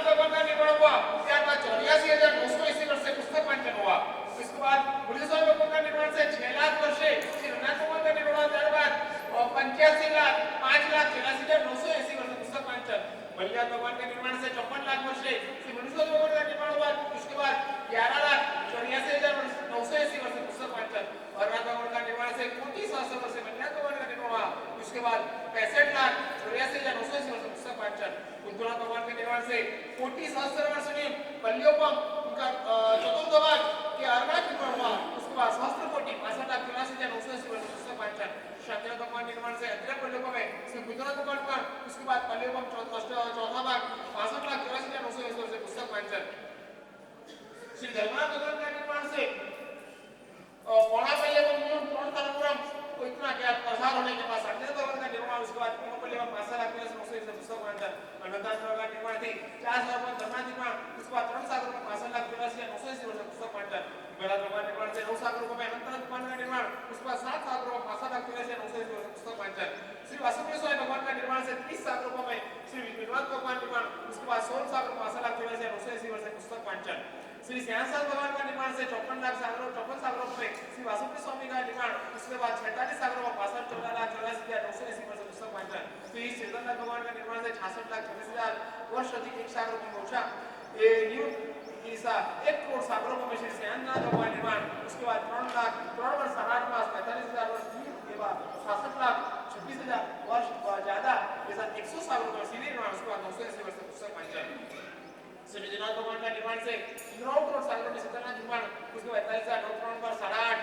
भगवान का निर्माण हुआ, त्यारबाद 84,980 वर्ष से पुस्तक वाचन हुआ। इसके बाद बुद्धि स्वामी भगवान का निर्माण से 6 लाख वर्षे श्री रघुनाथ भगवान का निर्माण हुआ, त्यारबाद 85,05,83,980 वर्ष पुस्तक वाचन। बलिराज भगवान के निर्माण से 54 लाख वर्षे श्री मनुष्य भगवान का निर्माण हुआ। उसके बाद 11,84,980 वर्ष पुस्तक वाचन। भरनाथ भगवान का निर्माण से 30 सहस्त्र वर्ष बलिराज भगवान का निर्माण हुआ। उसके बाद 65,84,980 वर्ष पुस्तक वाचन। कुंतुनाथ भगवान के निर्माण से 40 सहस्त्र वर्ष में पल्लियोपम उनका चतुर्थ भाग के अर्घात निर्माण हुआ। उसके बाद सहस्त्र कोटि 65,83,980 वर्ष पुस्तक वाचन। शांतिनाथ भगवान निर्माण से अतिरक पल्लियोपम है श्री कुंतुनाथ भगवान का। उसके बाद पल्लियोपम चौथा भाग 65,84,980 वर्ष पुस्तक वाचन। श्री धर्मनाथ भगवान का निर्माण से पौना पल्लियोपम पूर्ण तलपुरम को इतना क्या प्रसार होने के बाद शांतिनाथ भगवान का निर्माण। उसके बाद पूर्ण पल्लियोपम 65,84,980 पुस्तक वाचन। अनंतानाथ भगवान का निर्माण थी 4,000 धर्मनाथ निर्माण। उसके बाद 3,65,84,980 वर्ष पुस्तक वाचन। बेला भगवान निर्माण से 9,00,000 में अनंतनाथ भगवान का निर्माण। उसके बाद 7,65,84,980 वर्ष पुस्तक वाचन। श्री वासुदेव स्वामी भगवान का निर्माण से 30,00,000 में श्री विनोद भगवान निर्माण। उसके बाद 16,65,84,980 वर्ष पुस्तक वाचन। श्री श्यामसाद भगवान का निर्माण से 54,00,000 में श्री वासुदेव स्वामी का निर्माण। उसके बाद 46,65,14,84,980 वर्ष पुस्तक वाचन। श्री श्रीधरनाथ भगवान का निर्माण से 66,26,000 वर्ष अधिक 1,00,000 मोक्षा ये न्यू ईसा 1,00,00,000 में श्री श्यामनाथ भगवान निर्माण। उसके बाद 3 वर्ष 8 मास 45,000 वर्ष के बाद 66,26,000 वर्ष ज्यादा ऐसा 100,000 में श्री निर्माण। उसके बाद 980 वर्ष पुस्तक वाचन। श्री विजयनाथ भगवान का निर्माण से 9,00,00,000 में सीतानाथ निर्माण। उसके बाद 45,000 वर्ष 8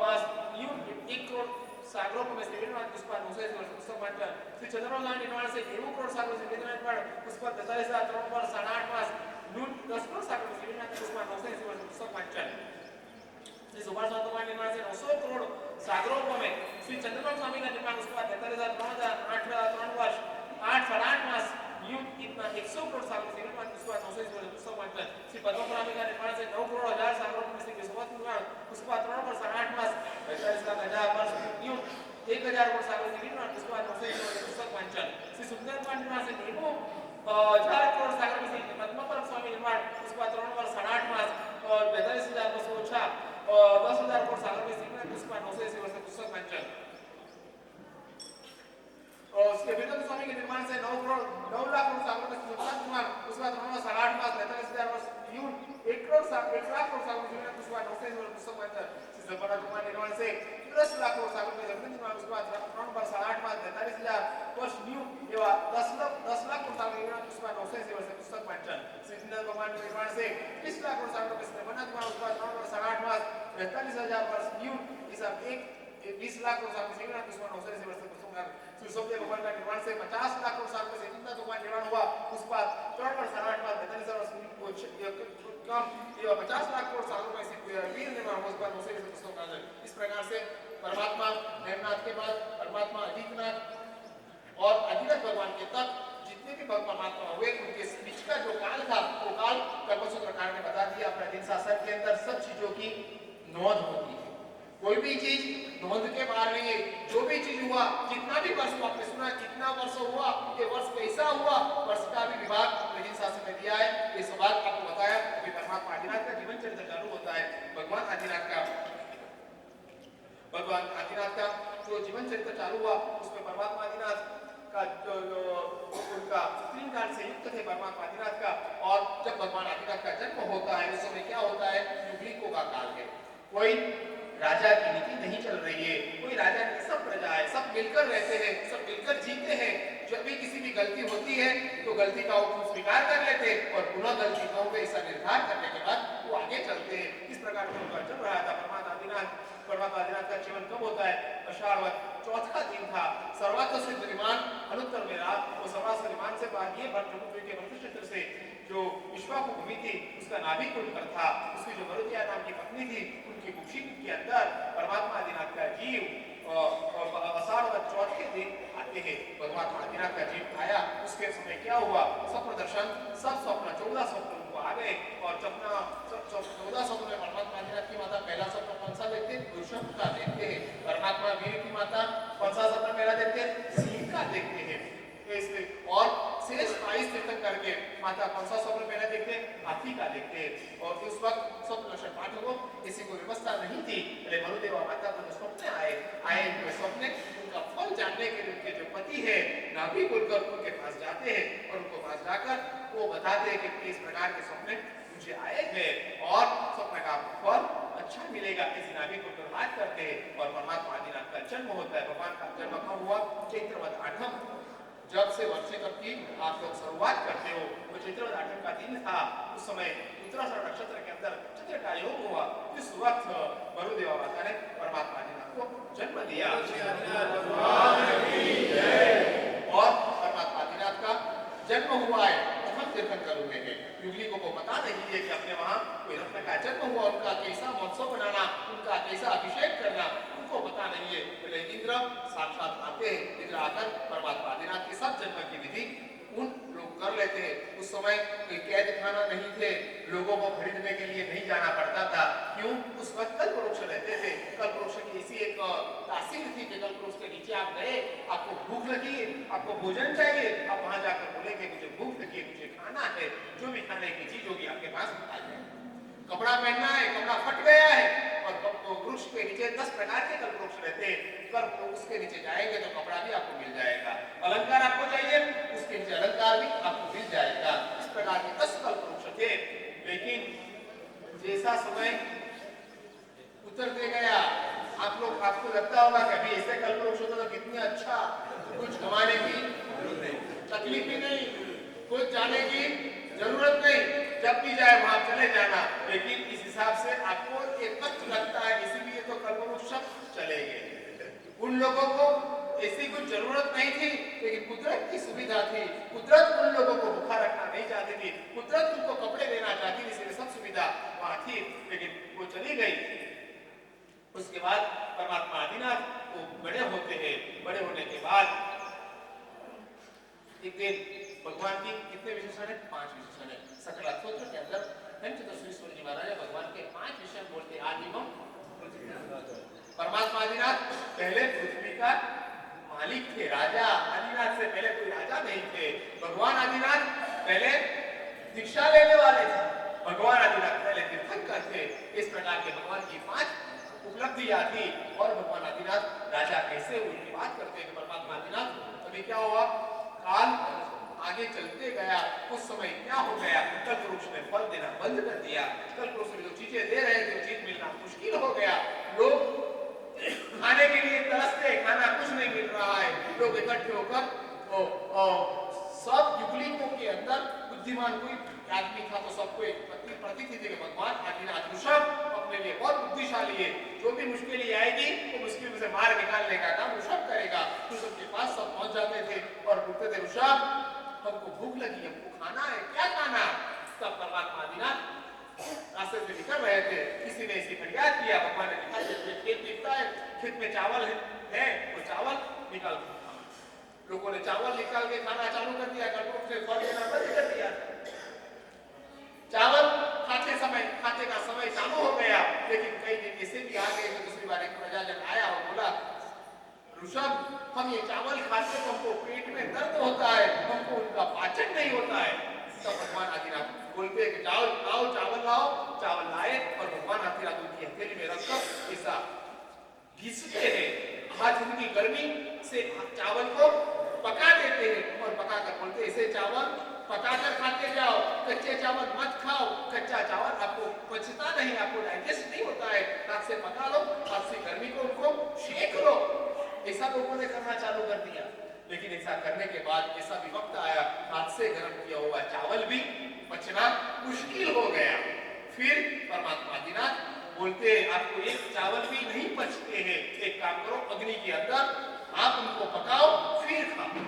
मास 1,00,00,000 में श्री विजयनाथ। उसके बाद 980 वर्ष पुस्तक वाचन। श्री चंद्रभागा निर्माण से 1,00,00,000 में श्री विजयनाथ निर्माण। उसके बाद 45,000 वर्ष 8 मास 10,00,00,000 में श्री विजयनाथ। उसके बाद 980 वर्ष पुस्तक वाचन। श्री सुभाष भगवान निर्माण से 900 करोड़ सागरों में श्री चंद्रभागा स्वामी का निर्माण। उसके बाद 43,000 वर्ष 8 मास इतना 100 करोड़ साल में निर्माण। उसके बाद 980 वर्ष पुस्तक वाचन। श्री पद्मपुराणी का निर्माण से 9 करोड़ 1,000 सागरों में श्री विश्वनाथ निर्माण। उसके बाद 3 वर्ष 8 मास 45,000 वर्ष 1,000 वर्ष सागरों में निर्माण। उसके बाद 980 वर्ष पुस्तक वाचन। श्री सुंदर भगवान निर्माण से 1,000 करोड़ सागर में श्री पद्मपुराण स्वामी निर्माण। उसके बाद 3 वर्ष 8 मास और 45,000 वर्ष ओछा 10,000 करोड़ सागर में निर्माण। उसके बाद 980 वर्ष पुस्तक वाचन। और उसके विनोद स्वामी के निर्माण से 9 लाख करोड़ सागर में सुभाष निर्माण। उसके बाद 3 वर्ष 8 मास 45,000 वर्ष 1 लाख करोड़ सागर में निर्माण। उसके बाद 980 वर्ष पुस्तक वाचन। श्री जगन्नाथ भगवान निर्माण से 10 लाख करोड़ सागर में जगन्नाथ निर्माण। उसके बाद 3 वर्ष 8 मास 45,000 वर्ष 10 लाख करोड़ सागर में निर्माण। उसके बाद 980 वर्ष पुस्तक वाचन। श्री जिनेन्द्र भगवान के निर्माण से 30 लाख करोड़ सागर में जगन्नाथ निर्माण। उसके बाद 3 वर्ष 8 मास 45,000 वर्ष 20 लाख करोड़ सागर में निर्माण। उसके बाद 980 वर्ष पुस्तक वाचन। श्री सोमदेव भगवान का निर्माण से 50 लाख करोड़ साल में जगन्नाथ भगवान निर्माण हुआ। उसके बाद 3 वर्ष 8 मास 45,000 वर्ष कम 50 लाख करोड़ सालों में वीर निर्माण हुआ। उसके बाद 980 वर्ष पुस्तक वाचन। इस प्रकार से परमात्मा हेमनाथ के बाद परमात्मा आदित्यनाथ और आदिनाथ भगवान के तक जितने भी परमात्मा हुए उनके बीच का जो काल था वो काल कल्पसूत्रकार ने बता दिया। प्रतिदिन शासन के अंदर सब चीजों की नोंद होती है। कोई भी चीज नोंद के बाहर नहीं है। जो भी चीज हुआ जितना भी वर्ष हुआ आपने सुना कितना वर्ष हुआ ये वर्ष कैसा हुआ वर्ष का भी विभाग प्रतिदिन शासन में दिया है। ये सवाल आपको बताया। अभी परमात्मा आदिनाथ का जीवन चरित्र चालू होता है। भगवान आदिनाथ का जो जीवन चरित्र चालू हुआ उसमें परमात्मा आदिनाथ का जो उनका 3 काल से युक्त थे परमात्मा आदिनाथ का। और जब भगवान आदिनाथ का जन्म होता है उस समय क्या होता है युगलिकों का काल है। कोई राजा की नीति नहीं चल रही है। कोई राजा नहीं सब प्रजा है। सब मिलकर रहते हैं सब मिलकर जीते हैं। जब भी किसी भी गलती होती है तो गलती का वो स्वीकार कर लेते हैं और पुनः गलती न हो ऐसा निर्धार करने के बाद वो आगे चलते हैं। इस प्रकार से उनका चल रहा था। परमात्मा आदिनाथ का जीवन कब होता है आषाढ़ चौथा दिन था। सर्वात्म सिद्धिमान अनुत्तर में रात वो सर्वास्त्र विमान से बाहर ये भट्टमुख के वृक्षेत्र से जो विश्वाकु भूमि थी उसका नाभि कुंडल था। उसकी जो मरुतिया नाम की पत्नी थी उनकी कुक्षी के अंदर परमात्मा आदिनाथ का जीव आषाढ़ चौथे दिन आते हैं। परमात्मा आदिनाथ का जीव आया उसके समय क्या हुआ स्वप्न दर्शन सब स्वप्न 14 स्वप्न उनको आ गए। और 14 स्वप्न में परमात्मा आदिनाथ की माता पहला स्वप्न कौन सा देखते हैं पुरुषों का देखते हैं। परमात्मा वीर की माता कौन सा स्वप्न पहला देखते हैं सिंह का देखते हैं। और शेष 22 तीर्थंकर के माता कौन सा स्वप्न पहले देखते? हाथी का देखते। और उस वक्त स्वप्न लक्षण पाठकों किसी को व्यवस्था नहीं थी, मरुदेवा माता को जो स्वप्न आए हुए स्वप्न उनका फल जानने के लिए उनके जो पति है नाभि बोलकर उनके पास जाते हैं और उनको पास जाकर वो बताते हैं कि इस प्रकार के स्वप्न मुझे आए थे और स्वप्न का फल अच्छा मिलेगा। इस नाभि को बात करते हैं और परमात्मा आदिनाथ का जन्म होता है। भगवान का जन्म कब हुआ? चैत्रवद आठम, जब से वर्ष कब की आप लोग शुरुआत करते हो, वो चैत्रवद आठम का दिन था। उस समय उत्तराषाढ़ नक्षत्र के अंदर चंद्र का योग हुआ। इस वक्त मरुदेवा माता ने परमात्मा आदिनाथ को जन्म दिया और परमात्मा आदिनाथ का जन्म हुआ है। प्रथम तीर्थंकर हुए हैं। युगलिकों को पता नहीं है कि अपने वहां कोई रत्न का जन्म हुआ, उनका कैसा महोत्सव बनाना, उनका कैसा अभिषेक करना उनको पता नहीं है। पहले इंद्र साक्षात आते हैं, इंद्र आकर परमात्मा आदिनाथ के सब जन्म की विधि उन लोग कर लेते हैं। उस समय कोई कैद खाना नहीं थे, लोगों को खरीदने के लिए नहीं जाना पड़ता था। क्यों? उस वक्त कल्प वृक्ष रहते थे। कल्प वृक्ष की ऐसी एक तासीर थी कि कल्प वृक्ष के नीचे आप गए, आपको भूख लगी, आपको भोजन चाहिए, आप वहां जाकर बोलेंगे मुझे भूख लगी है, मुझे खाना है, जो भी खाने की चीज होगी आपके पास आ जाए। कपड़ा पहनना है, कपड़ा फट गया है और वृक्ष के नीचे 10 प्रकार के कल्प वृक्ष रहते हैं। कल्प उसके नीचे जाएंगे तो कपड़ा भी आपको मिल जाएगा। अलंकार आपको चाहिए, उसके नीचे अलंकार भी आपको मिल जाएगा। इस प्रकार के 10 कल्प वृक्ष थे। लेकिन जैसा समय उतरते गया, आपको लगता होगा कि अभी ऐसे कल्प वृक्ष होता तो कितनी अच्छा, कुछ कमाने की तकलीफ ही नहीं, कुछ जाने की जरूरत नहीं, जब भी जाए वहां चले जाना। लेकिन इस हिसाब से आपको एक कष्ट लगता है, इसीलिए तो कल्पवृक्ष चले गए। उन लोगों को ऐसी कुछ जरूरत नहीं थी, लेकिन कुदरत की सुविधा थी। कुदरत उन लोगों को भूखा रखना नहीं चाहती थी, कुदरत उनको कपड़े देना चाहती थी, इसलिए सब सुविधा वहां थी। लेकिन वो चली गई। उसके बाद परमात्मा आदिनाथ वो बड़े होते हैं। बड़े होने के बाद एक दिन भगवान की कितने विशेषण है? 5 विशेषण है। सकल स्तोत्र के अंदर पंचदशीश्वर जी महाराज भगवान के 5 विषय बोलते। आदिमम परमात्मा आदिनाथ पहले पृथ्वी का मालिक थे, राजा। आदिनाथ से पहले कोई राजा नहीं थे। भगवान आदिनाथ पहले दीक्षा लेने वाले थे। भगवान आदिनाथ पहले तीर्थंकर थे। इस प्रकार के भगवान की 5 उपलब्धियां थी। और भगवान आदिनाथ राजा कैसे उनकी बात करते हैं। परमात्मा आदिनाथ अभी क्या हुआ, काल आगे चलते गया, उस समय क्या हो गया, कल्प वृक्ष ने फल देना बंद कर दिया। कल्प वृक्ष में जो चीजें दे रहे थे, चीज मिलना मुश्किल हो गया। लोग खाने के लिए तरसते, खाना कुछ नहीं मिल रहा है। लोग इकट्ठे होकर सब युगलिकों के अंदर बुद्धिमान कोई आदमी था तो सबको एक प्रतीति थी कि भगवान आदिनाथ ऋषभ अपने लिए बहुत बुद्धिशाली है, जो भी मुश्किल आएगी वो मुश्किल से मार निकालने का काम ऋषभ करेगा। ऋषभ के पास सब पहुंच जाते थे और पूछते थे, ऋषभ हमको भूख लगी, हमको खाना है, क्या खाना? तब परमात्मा आदिनाथ रास्ते से निकल रहे थे, किसी ने ऐसी फरियाद किया। भगवान ने दिखाई खेत दिखता है, खेत में चावल है, वो चावल निकाल दो। लोगों ने चावल निकाल के खाना चालू कर दिया, कल्पों से फल देना बंद कर दिया। चावल खाते का समय चालू हो गया। लेकिन कई दिन ऐसे भी आ गए कि दूसरी बार एक प्रजाजन आया और बोला, ऋषभ हम ये चावल खाते तो हमको पेट में दर्द होता है, हमको उनका पाचन नहीं होता है। तब भगवान आदिनाथ बोलते हैं कि जाओ लाओ चावल लाओ। चावल लाए और भगवान आदिनाथ उनकी हथेली में रखकर ऐसा घिसते हैं। आज उनकी गर्मी से चावल को पका देते हैं और पकाकर बोलते हैं, ऐसे चावल पकाकर खाते जाओ, कच्चे चावल मत खाओ। कच्चा चावल आपको पचता नहीं, आपको डाइजेस्ट नहीं होता है। हाथ से पका लो, हाथ से गर्मी को उनको सेक लो। ऐसा लोगों ने करना चालू कर दिया। लेकिन ऐसा करने के बाद ऐसा भी वक्त आया, हाथ से गर्म किया हुआ चावल भी पचना मुश्किल हो गया। फिर परमात्मा आदिनाथ बोलते हैं, आपको एक चावल भी नहीं पचते हैं, एक काम करो, अग्नि के अंदर आप उनको पकाओ फिर खाओ।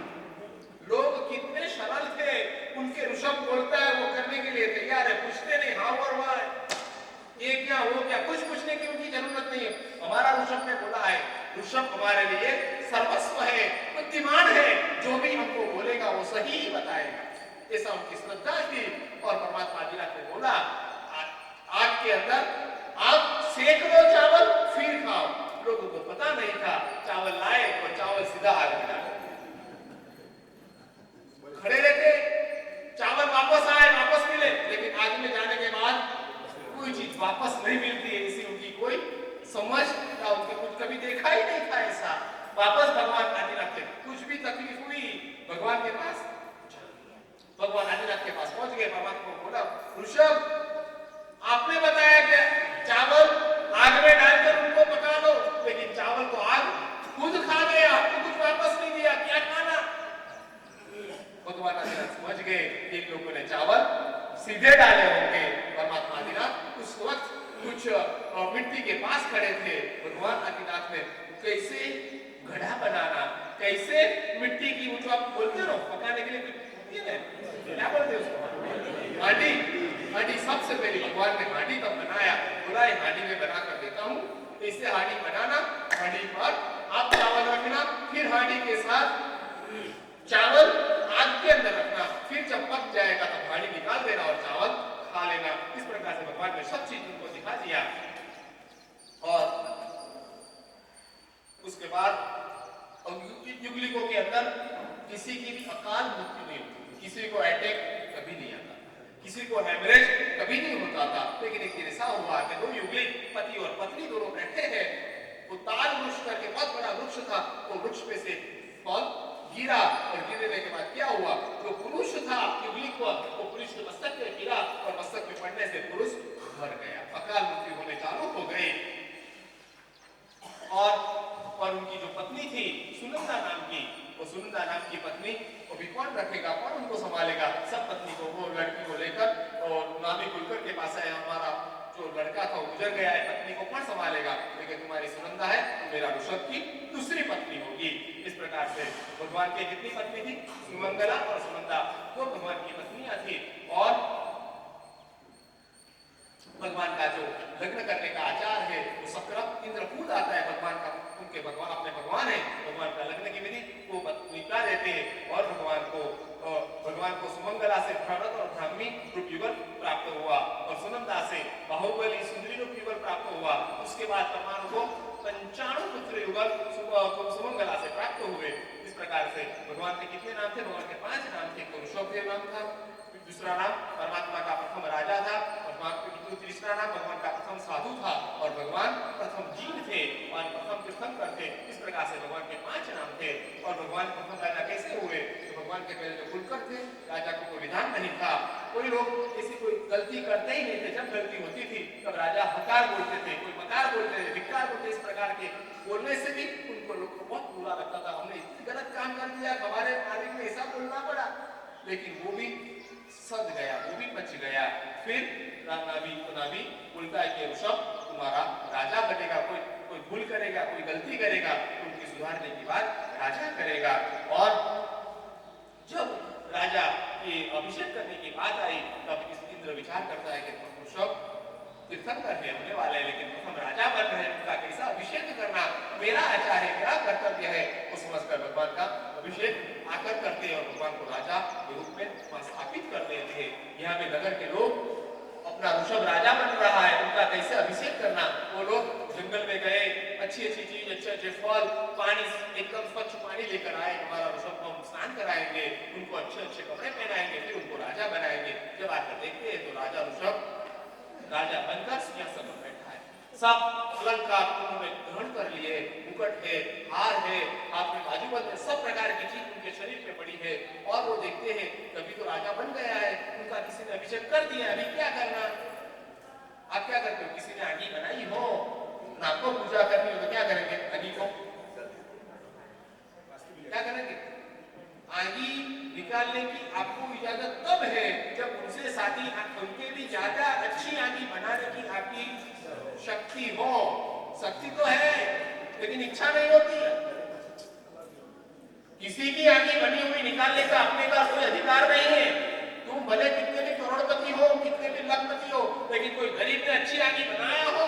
लोग कितने सरल थे, उनके ऋषभ बोलता है वो करने के लिए तैयार है, पूछते नहीं हाँ और वाह ये क्या हो गया, कुछ पूछने की उनकी जरूरत नहीं है। हमारा ऋषभ ने बोला है, ऋषभ हमारे लिए सर्वस्व है, बुद्धिमान है, जो भी हमको बोलेगा वो सही ही बताएगा। ऐसा उनकी श्रद्धा थी। और परमात्मा आदिनाथ ने बोला, आग के अंदर आप सेक लो चावल फिर खाओ। लोगों को पता नहीं था, चावल लाए और चावल सीधा आग में डाल खड़े रहते ऋषभ, आपने बताया कि चावल आग में डालकर उनको पका लो, लेकिन चावल को आग खुद खा गया, तो कुछ वापस नहीं दिया, क्या खाना? भगवान आदिनाथ समझ गए इन लोगों ने चावल सीधे डाले होंगे। परमात्मा आदिनाथ उस वक्त कुछ मिट्टी के पास खड़े थे। भगवान आदिनाथ ने कैसे घड़ा बनाना, कैसे मिट्टी की, वो जो आप बोलते हो पकाने के लिए क्या बोलते हैं उसको, हांडी। हांडी सबसे पहले भगवान ने हांडी तब बनाया, बोला हांडी में बना कर देता हूँ, इससे हांडी बनाना, हांडी पर आप चावल रखना, फिर हांडी के साथ चावल आग के अंदर रखना, फिर जब पक जाएगा तब हांडी निकाल देना और चावल खा लेना। इस प्रकार से भगवान ने सब चीज उनको दिखा दिया। और उसके बाद युगलिकों के अंदर किसी की भी अकाल मृत्यु नहीं होती, किसी को अटैक कभी नहीं आता, किसी को हेमरेज कभी नहीं होता था। लेकिन एक दिन ऐसा हुआ कि दो युगलिक पति और पत्नी दोनों बैठे हैं, वो ताल वृक्ष करके बहुत बड़ा वृक्ष था, वो वृक्ष पे से फल गिरा और गिरने के बाद क्या हुआ, जो पुरुष था युगलिक वो पुरुष के मस्तक पे गिरा और मस्तक पे पड़ने से पुरुष मर गया, अकाल मृत्यु होने चालू हो गई। और उनकी जो पत्नी थी सुनंदा नाम की, वो सुनंदा नाम की पत्नी वो भी कौन रखेगा, कौन उनको संभालेगा? सब पत्नी को, वो लड़की को लेकर और नामी कुलकर के पास आया, हमारा जो लड़का था वो गुजर गया है, पत्नी को कौन संभालेगा? लेकिन तुम्हारी सुनंदा है, मेरा ऋषभ की दूसरी पत्नी होगी। इस प्रकार से भगवान की कितनी पत्नी थी? सुमंगला और सुनंदा, वो भगवान की पत्नियां थी। और भगवान का जो लग्न करने का आचार है वो सक्रम इंद्रपूत आता है, भगवान का, उनके भगवान अपने भगवान है, भगवान का लग्न की विधि वो निपटा देते हैं। और भगवान को सुमंगला से भरत और ब्राह्मी रूप युगल प्राप्त हुआ और सुनंदा से बाहुबली सुंदरी रूप युगल प्राप्त हुआ। उसके बाद परमाणु को 95 पुत्र युगल सुमंगला से प्राप्त हुए। इस प्रकार से भगवान के कितने नाम थे? भगवान के 5 नाम थे। ऋषभ नाम था, दूसरा नाम परमात्मा का प्रथम राजा था, तीसरा नाम भगवान का प्रथम साधु था, और भगवान प्रथम जीव थे और प्रथम तीर्थंकर थे। इस प्रकार से भगवान के 5 नाम थे। और भगवान प्रथम राजा कैसे हुए? तो भगवान के पहले जो कुलकर थे, राजा को कोई विधान नहीं था, कोई लोग किसी कोई गलती करते ही नहीं थे, जब गलती होती थी तब राजा हकार बोलते थे, कोई मकार बोलते थे, धिक्कार बोलते। इस प्रकार के बोलने से भी उनको लोग को बहुत बुरा लगता था, हमने इतनी गलत काम कर दिया, हमारे मालिक ने ऐसा बोलना पड़ा। लेकिन वो भी सद गया, वो भी बच गया। फिर नाभी बोलता है कि ऋषभ तुम्हारा राजा बनेगा, कोई भूल करेगा, कोई गलती करेगा, उनकी सुधारने की बात राजा करेगा। और जब राजा की अभिषेक करने की बात आई तब इंद्र विचार करता है कि ऋषभ तीर्थंकर है, होने वाले, लेकिन प्रथम राजा बन रहे, उनका कैसा अभिषेक करना मेरा आचार है, मेरा कर्तव्य है। वो समझकर भगवान का अभिषेक आकर करते हैं और भगवान को राजा के रूप में स्थापित कर देते हैं। यहाँ पे नगर के लोग अपना ऋषभ राजा बन रहा है, उनका कैसे अभिषेक करना, वो लोग जंगल में गए, अच्छी अच्छी चीज, अच्छे अच्छे फल, पानी, एकदम स्वच्छ पानी लेकर आए, हमारा ऋषभ को हम स्नान कराएंगे, उनको अच्छे अच्छे कपड़े पहनाएंगे, फिर उनको राजा बनाएंगे। जब आकर देखते हैं तो राजा ऋषभ राजा बनकर सिंहासन पर बैठा है, सब अलंकार उन्होंने ग्रहण कर लिए, मुकुट है, हार है, हाथ में बाजूबंद है, सब प्रकार की चीज उनके शरीर पे पड़ी है। और वो देखते हैं कभी तो राजा बन गया है, उनका किसी ने अभिषेक कर दिया, अभी क्या करना? आप क्या करते हो? किसी ने आगी बनाई हो, आपको पूजा करनी हो तो क्या करेंगे? आगी को क्या करेंगे? आगी निकालने की आपको इजाजत तब है जब उनसे साथी उनके भी ज्यादा अच्छी आगी बनाने की आपकी शक्ति हो। शक्ति तो है लेकिन इच्छा नहीं होती। किसी की आगी बनी हुई निकालने का अपने का कोई अधिकार नहीं है। तुम भले कितने भी करोड़पति हो, कितने भी लखपति हो, लेकिन कोई गरीब ने अच्छी आगी बनाया हो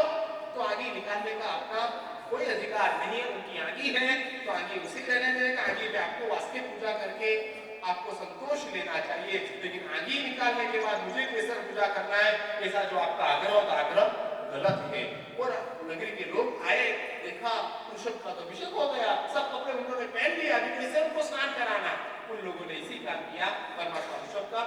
तो आगी निकालने का आपका कोई अधिकार नहीं है। उनकी आगी है तो आगी उसी रहने देगा। आगी पे आपको वास्तविक पूजा करके आपको संतोष लेना चाहिए, लेकिन आगी निकालने के बाद मुझे कैसा पूजा करना है, ऐसा जो आपका आग्रह होगा, आग्रह गलत है। और नगरी के लोग आए, देखा ऋषभ का तो अभिषेक हो गया, सब कपड़े उन्होंने पहन लिया, अभी कैसे उनको स्नान कराना? उन लोगों ने इसी काम किया। परमात्मा ऋषभ का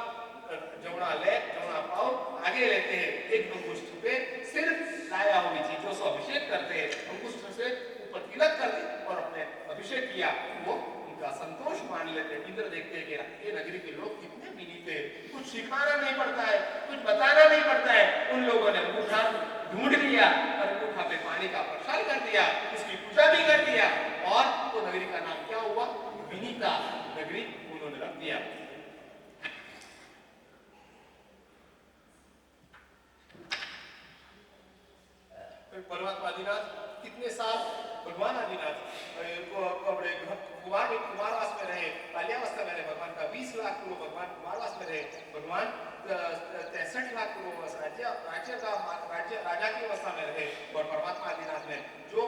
जमुना ले, जमुना पाओ आगे लेते हैं, एक अंगुष्ठ पे सिर्फ लाया हुई चीजों से अभिषेक करते हैं, अंगुष्ठ से ऊपर तिलक करते और अपने अभिषेक किया, वो उनका संतोष मान लेते। इंद्र देखते हैं कि ये नगरी के लोग कितने विनीत है, कुछ सिखाना नहीं पड़ता है, कुछ बताना नहीं पड़ता है। उन लोगों ने अंगूठा ढूंढ लिया और अंगूठा पे पानी का प्रक्षाल कर दिया, उसकी पूजा भी कर दिया और तो नगरी का नाम क्या हुआ? विनीता नगरी उन्होंने रख दिया। परमात्मा आदिनाथ कितने साल भगवान आदिनाथ कुमारवास में रहे, बाल्यावस्था में रहे। भगवान का 20 लाख पूर्व भगवान कुमारवास में रहे। भगवान 63 लाख पूर्व राजा की अवस्था में रहे। और परमात्मा आदिनाथ ने जो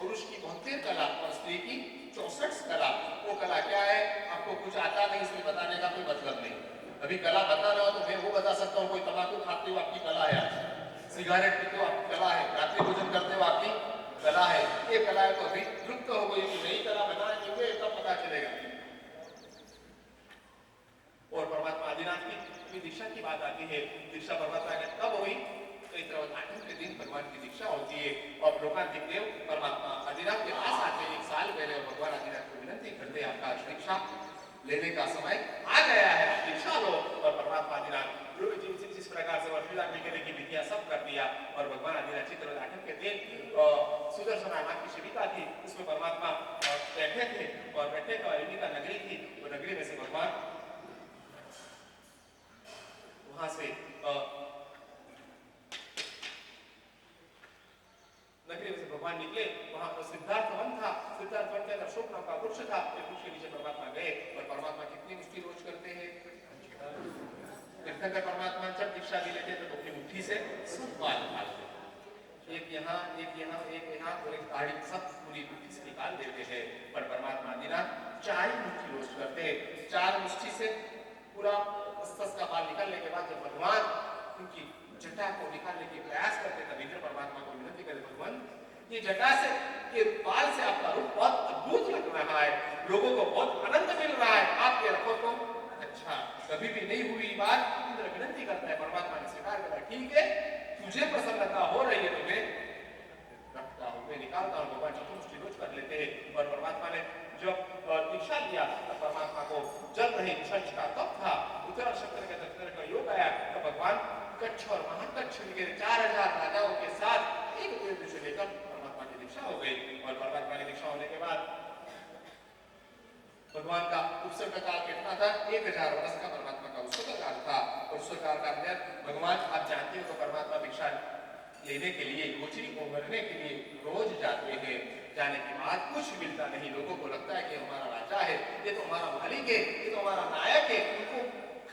पुरुष की 72 कला और स्त्री की 64 कला, वो कला क्या है आपको कुछ आता नहीं, इसमें बताने का कोई मतलब नहीं। अभी कला बताना हो तो मैं वो बता सकता हूँ, कोई तंबाकू खाते हो आपकी कला है, सिगारेट पीते हो आपकी कला है, रात्रि भोजन करते हो आपकी कला है। ये कला है तो अभी लुप्त हो गई, नई कला बनाने हुए तब पता चलेगा। और परमात्मा आदिनाथ की दीक्षा की बात आती है। दीक्षा परमात्मा के तब हुई चैत्र 8 के दिन भगवान की दीक्षा होती है और लोकांतिक देव परमात्मा आदिनाथ के पास आते हैं 1 साल पहले और भगवान आदिनाथ को विनती करते हैं आपका दीक्षा लेने का समय आ गया है, आप दीक्षा लो। और परमात्मा आदिनाथ जिस प्रकार से वर्षिला मिलने की विधियां सब कर दिया और भगवान आदिनाथ चित्र 8 के दिन सुदर्शन नामक की शिविका थी, उसमें परमात्मा बैठे थे और बैठे का विनिता नगरी थी। वो नगरी में से भगवान वहां से नगरी में से भगवान निकले। वहां पर सिद्धार्थ वन था, सिद्धार्थ वन के अंदर अशोक नाम का वृक्ष था। वृक्ष के नीचे परमात्मा गए और परमात्मा कितनी मुष्टि रोज करते हैं। तीर्थंकर परमात्मा जब दीक्षा भी लेते तो अपनी मुट्ठी से सब बाल निकालते, एक यहाँ एक यहाँ एक यहाँ और एक दाढ़ी सब पूरी मुट्ठी से निकाल देते हैं। पर परमात्मा आदिनाथ 4 ही मुट्ठी रोज करते, 4 मुट्ठी से पूरा मस्तक का बाल निकालने के बाद जब भगवान उनकी जटा को निकालने की प्रयास करते तब इंद्र परमात्मा को विनती करते, भगवान ये जटा से ये बाल से आपका रूप बहुत अद्भुत लग रहा है, लोगों को बहुत आनंद मिल रहा है, आप ये रखो तो अच्छा। कभी भी नहीं हुई बात इंद्र विनती करता है, परमात्मा ने स्वीकार करा, ठीक है तुझे प्रसन्नता हो रही है तो मैं रखता हूं, मैं निकालता हूं। भगवान चतुर्मुष्टि रोज कर लेते हैं। और परमात्मा ने जब दीक्षा लिया तब परमात्मा को जल रही दीक्षा तब था, उत्तर शक्कर के दक्षिण का योग आया तो भगवान कच्छ और महाकच्छ के 4000 राजाओं के साथ एक पेड़ से लेकर परमात्मा की दीक्षा हो गई। और परमात्मा की दीक्षा होने के बाद भगवान का उत्सर्ग काल कितना था? 1000 वर्ष का परमात्मा का उत्सर्ग काल था। उत्सर्ग काल का अंदर भगवान आप जानते हो तो परमात्मा भिक्षा लेने के लिए कोचरी को भरने के लिए रोज जाते हैं। जाने के बाद कुछ मिलता नहीं, लोगों को लगता है कि हमारा राजा है, ये तो हमारा मालिक है, ये तो हमारा नायक है, उनको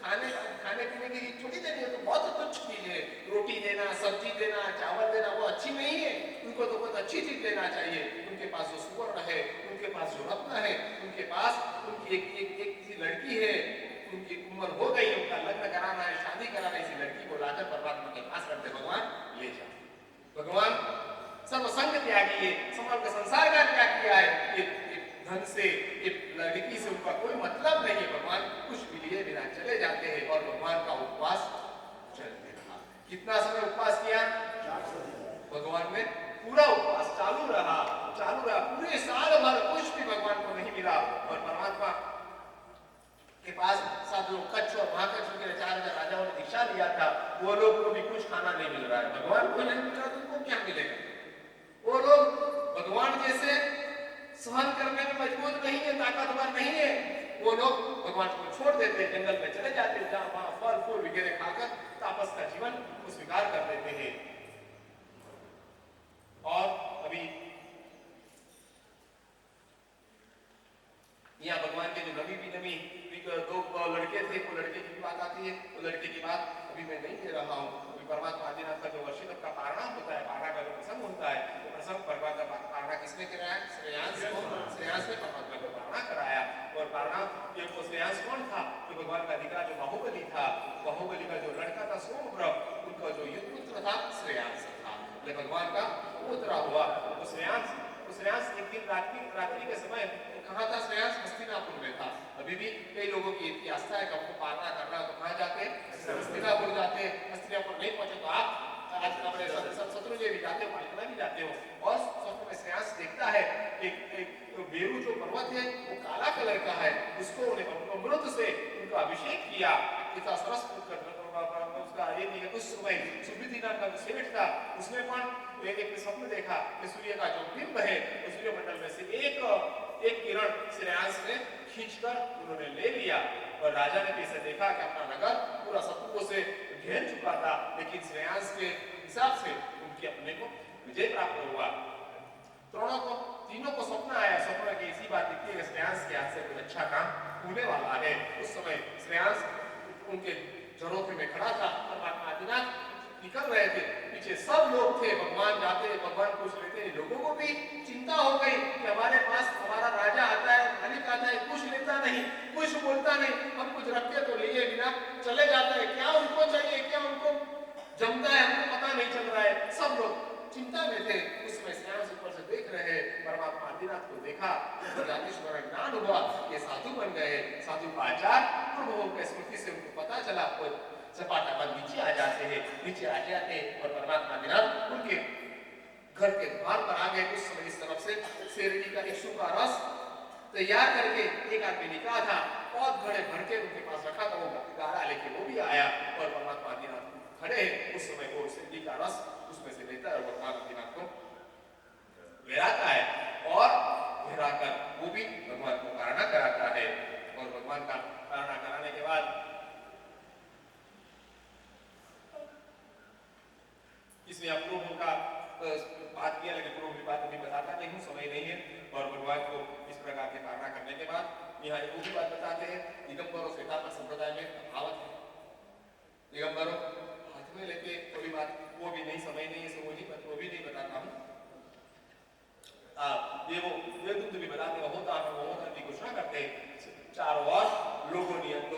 खाने पीने के लिए छोटी देनी है तो बहुत तुच्छ चीज है, रोटी देना, सब्जी देना, चावल देना वो अच्छी नहीं है, उनको तो बहुत अच्छी चीज देना चाहिए। उनके पास जो सुवर्ण है, उनके पास जो रत्न है, उनके पास उनकी एक किसी लड़की है, उनकी उम्र हो गई, उनका लग्न कराना है, शादी कराना है, इसी लड़की को लाकर परमात्मा के पास करते भगवान ले जाओ। भगवान सर्वसंग त्यागी है, समग्र संसार का त्याग किया है, ये धन से ये लड़की से उनका कोई मतलब नहीं है। भगवान कुछ भी लिए बिना चले जाते हैं और भगवान का उपवास चलते रहा। कितना समय उपवास किया? भगवान ने पूरा उपवास चालू रहा पूरे साल भर कुछ भी भगवान को नहीं मिला। और परमात्मा के पास साथ लोग कच्छ और महाकच्छ के 4000 राजाओं ने दीक्षा लिया था, वो लोग को भी कुछ खाना नहीं मिल रहा है। भगवान को नहीं मिल रहा तो उनको क्या मिलेगा? वो लोग भगवान जैसे सहन करने में मजबूत नहीं है, ताकतवर नहीं है, वो लोग भगवान को छोड़ देते, जंगल में चले जाते, जहां वहां फल फूल वगैरह खाकर तापस का जीवन को स्वीकार कर देते हैं। और अभी यहाँ भगवान के जो नवी दो लड़के थे, वो लड़के की बात आती है, वो लड़के की बात अभी मैं नहीं दे रहा हूँ। अभी परमात्मा आदिनाथ का जो वर्षित का पारणा होता है, पारणा का जो प्रसंग होता है, वो प्रसंग परमात्मा पारणा किसने कराया? श्रेयांश ने परमात्मा को पारणा कराया। और पारणा ये श्रेयांश कौन था? जो भगवान का अधिकार जो बाहुबली था, बाहुबली का जो लड़का था सोमव्रत, उनका जो युद्ध पुत्र था श्रेयांश था, भगवान का पुत्र हुआ। श्रेयांश एक दिन रात्रि के समय कहाँ था? श्रेयांश हस्तिनापुर में था। अभी भी कई लोगों की इतनी आस्था है कि हमको पारणा करना तो कहाँ जाते? हस्तिनापुर जाते। हस्तिनापुर नहीं पहुंचे तो आप आज अपने शत्रुंजय भी जाते हो, पालिका भी जाते हो। और स्वप्न में श्रेयांश देखता है एक बेरू जो पर्वत है वो काला कलर का है, उसको अमृत से उनका अभिषेक किया, इतना सरस उसका ये नहीं है। उस समय सुब्रती नाम का जो सेठ था उसने पण एक स्वप्न देखा कि सूर्य का जो बिंब है उस सूर्य मंडल में से एक किरण श्रेयांश ने खींचकर उन्होंने ले लिया और राजा ने भी इसे देखा कि अपना नगर पूरा शत्रुओं से घेर चुका था, लेकिन श्रेयांश के हिसाब से उनके अपने को विजय प्राप्त हुआ। तीनों को स्वप्न आया, स्वप्न में इसी बात दिखती है कि श्रेयांश के हाथ से कुछ अच्छा काम होने वाला है। उस समय श्रेयांश उनके झरोखे में खड़ा था, परमात्मा आदिनाथ निकल रहे थे, पीछे सब लोग थे, भगवान जाते भगवान पूछ लेते। लोगों को भी चिंता हो गई कि हमारे पास हमारा राजा आता है, मालिक आता है, कुछ लेता नहीं, कुछ बोलता नहीं, हम कुछ रखते तो लिए बिना चले जाता है, क्या उनको चाहिए, क्या उनको जमता है, हमको पता नहीं चल रहा है। सब लोग चिंता में थे। उसमें श्रेयांश ऊपर से देख रहे, परमात्मा आदिनाथ को देखा, जातीश्वर ज्ञान हुआ, ये साधु बन गए। साधु का आचार प्रभुओं के स्मृति से उनको पता चला, सपाटा पर नीचे आ जाते हैं, नीचे आ जाते और परमात्मा आदिनाथ उनके घर के द्वार पर आ गए। उस समय इस तरफ से शेरनी का एक सूखा रस तैयार करके एक आदमी निकला था, बहुत घड़े भर के उनके पास रखा था, वो गारा लेके वो भी आया और परमात्मा आदिनाथ खड़े। उस समय वो शेरनी का रस उसमें से लेता है और भगवान आदिनाथ को गिराता है और गिराकर वो भी भगवान को कारणा कराता है। और भगवान का कारणा कराने के बाद इसमें आप लोगों का बात किया, लेकिन पूर्व की बात अभी बताता नहीं हूँ, समय नहीं है। और भगवान को इस प्रकार के कारणा करने के बाद यहाँ वो भी बात बताते हैं, दिगंबर और श्वेतांबर संप्रदाय में तफावत है। दिगंबरों हाथ में लेके कोई बात वो भी नहीं, समय नहीं है, वो भी नहीं बताता हूँ। ये दुग्ध भी बताते होता की घोषणा करते, चारों ओर लोगों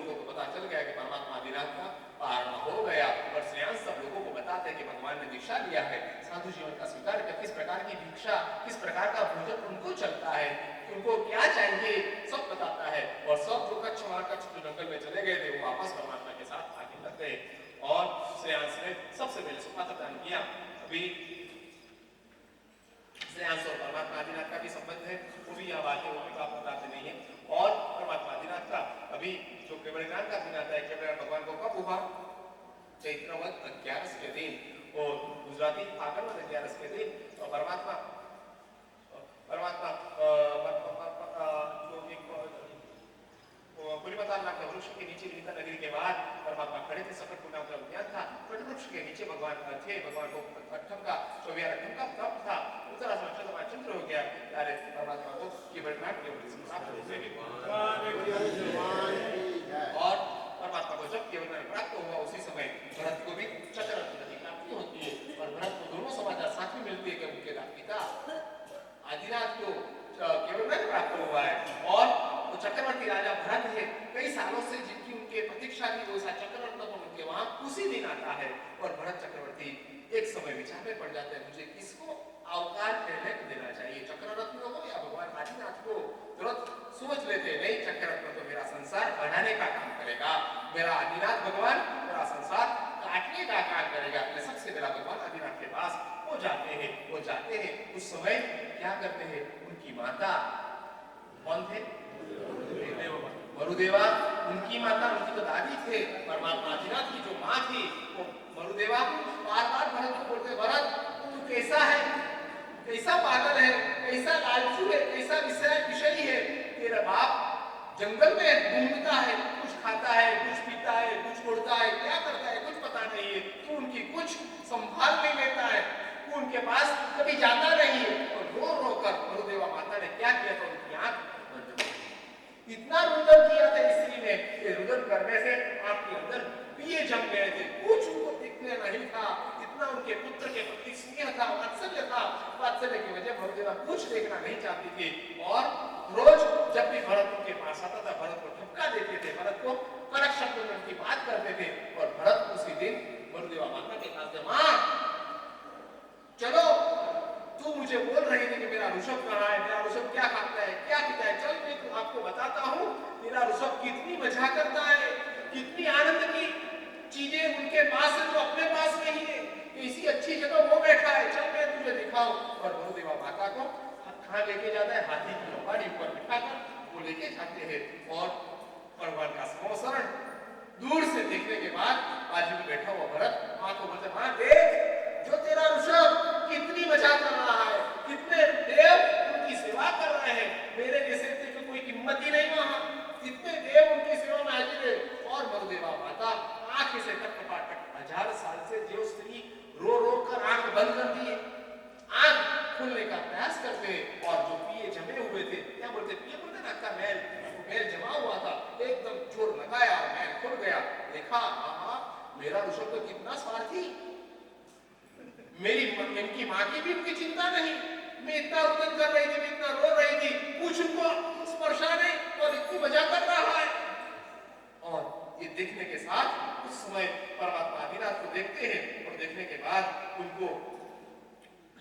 को पता चल गया कि परमात्मा आदिनाथ का पारणा हो गया। और श्रेयांश सब लोगों को बताते हैं कि भगवान ने दीक्षा लिया है, साधु जीवन का स्वीकार कर, किस प्रकार की भिक्षा, किस प्रकार का भोजन उनको चलता है, उनको क्या चाहिए, सब बताता है। और सब जो कच्छ जंगल में चले गए थे वो वापस परमात्मा के साथ आगे लग गए। और श्रेयांश ने सबसे पहले सुपात्र दान किया। अभी श्रेयांश और परमात्मा आदिनाथ का भी संबंध है, वो भी यहाँ बातें आप बताते नहीं है। और परमात्मा आदिनाथ का अभी जो केवल ज्ञान का दिन आता है, केवल भगवान को कब हुआ? चैत्रवत 11 के दिन और गुजराती फागणवत 11 के दिन। और परमात्मा पुलिमताल नाम के वृक्ष के नीचे गीता नगरी के बाद परमात्मा खड़े थे, सकटपुर नाम का उद्यान था, वट वृक्ष के नीचे भगवान थे। भगवान को 24 का तप था, उत्तरासुर चंद्रमा चंद्र हो गया, अरे परमात्मा को केवल ज्ञान के प्राप्त हो गए। और परमात्मा को जब केवल ज्ञान प्राप्त हुआ उसी समय भरत को भी चक्रवर्ती की प्राप्ति होती है। और भरत को दोनों समाचार साथ में मिलते हैं कि उनके पिता आदिनाथ को केवल ज्ञान प्राप्त हुआ है। और वो चक्रवर्ती राजा भरत है, कई सालों से जिनकी उनके प्रतीक्षा थी वो चक्रवर्ती उनके वहां उसी दिन आता है। और भरत चक्रवर्ती एक समय विचार में पड़ जाते हैं, मुझे किसको अवतार पहले देना चाहिए, चक्ररत्न को या भगवान आदिनाथ को। तुरंत सोच लेते नहीं, चक्ररत्न तो मेरा संसार बढ़ाने का काम करेगा, मेरा आदिनाथ भगवान मेरा संसार काटने का काम करेगा। सबसे पहला भगवान आदिनाथ के पास वो जाते हैं। उस समय क्या करते हैं, उनकी माता कौन थे? मरुदेवा उनकी माता, उनकी तो दादी थे। परमात्मा आदिनाथ की जो माँ थी वो मरुदेवा बार-बार भरत को बोलते, भरत तू कैसा है, कैसा पागल है, कैसा लालचू है, कैसा विषयी है। तेरा बाप जंगल में घूमता है, कुछ खाता है, कुछ पीता है, कुछ उड़ता है, क्या करता है कुछ पता नहीं है। तू उनकी कुछ संभाल नहीं लेता है, तू उनके पास कभी जाता नहीं है। और रो कर मरुदेवा माता ने क्या किया था, उनकी आंख इतना रुदन किया था स्त्री ने, रुदन करने से आपके अंदर पिए जम गए थे, कुछ उनको दिखने नहीं था। इतना उनके पुत्र के प्रति स्नेह था, वात्सल्य था। वात्सल्य की वजह मरुदेवा कुछ देखना नहीं चाहती थी। और रोज जब भी भरत उनके पास आता था, भरत को ठपका देते थे, भरत को कड़क शब्दों में उनकी बात करते थे। और भरत उसी दिन मरुदेवा माता के पास गए, माँ चलो, तू मुझे बोल रही थी कि मेरा ऋषभ कहाँ है, मेरा ऋषभ क्या खाता है, क्या पीता है, चल मैं आपको बताता हूँ मेरा ऋषभ कितनी मजा करता है, कितनी आनंद की चीजें उनके पास है जो अपने पास नहीं है, इसी अच्छी जगह वो बैठा है, चल मैं तुझे दिखाऊं। और मरुदेवा माता को कहाँ लेके जाता है, हाथी की लंबाड़ी ऊपर बिठाकर वो लेके जाते हैं। और भगवान का स्मरण दूर से देखने के बाद आज हाँ हाँ हाँ, मेरा ऋषभ तो कितना स्वार्थी, मेरी इनकी माँ की भी उनकी चिंता नहीं, मैं इतना रुदन कर रही थी, मैं इतना रो रही थी, कुछ उनको स्पर्शा नहीं और इतनी मजा कर रहा है। और ये देखने के साथ उस समय परमात्मा आदिनाथ को देखते हैं और देखने के बाद उनको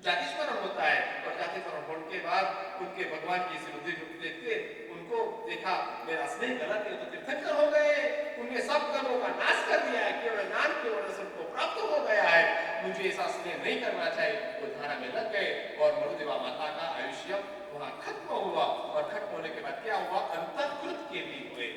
जाति स्मरण होता है और जाति स्मरण होने के बाद उनके भगवान की बुद्धि देखते उनको देखा मेरा स्नेह गलत है तो तीर्थंकर हो गए, उनने सब कर्मों का नाश कर दिया है, केवल नाम के वजह से उनको प्राप्त हो गया है, मुझे ऐसा स्नेह नहीं करना चाहिए। वो धारा में लग गए और मरुदेवा माता का आयुष्य वहां खत्म हुआ और खत्म होने के बाद क्या हुआ, अंतःकृत के लिए हुए।